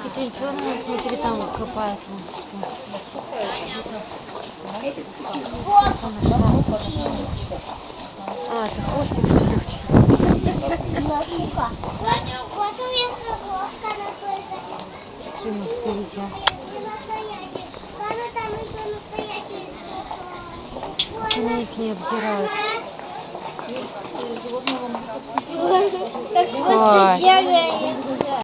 Петрин, что она, смотри, там копается? А, это хвостик, какие москвича. Они их не обдирают. Как вот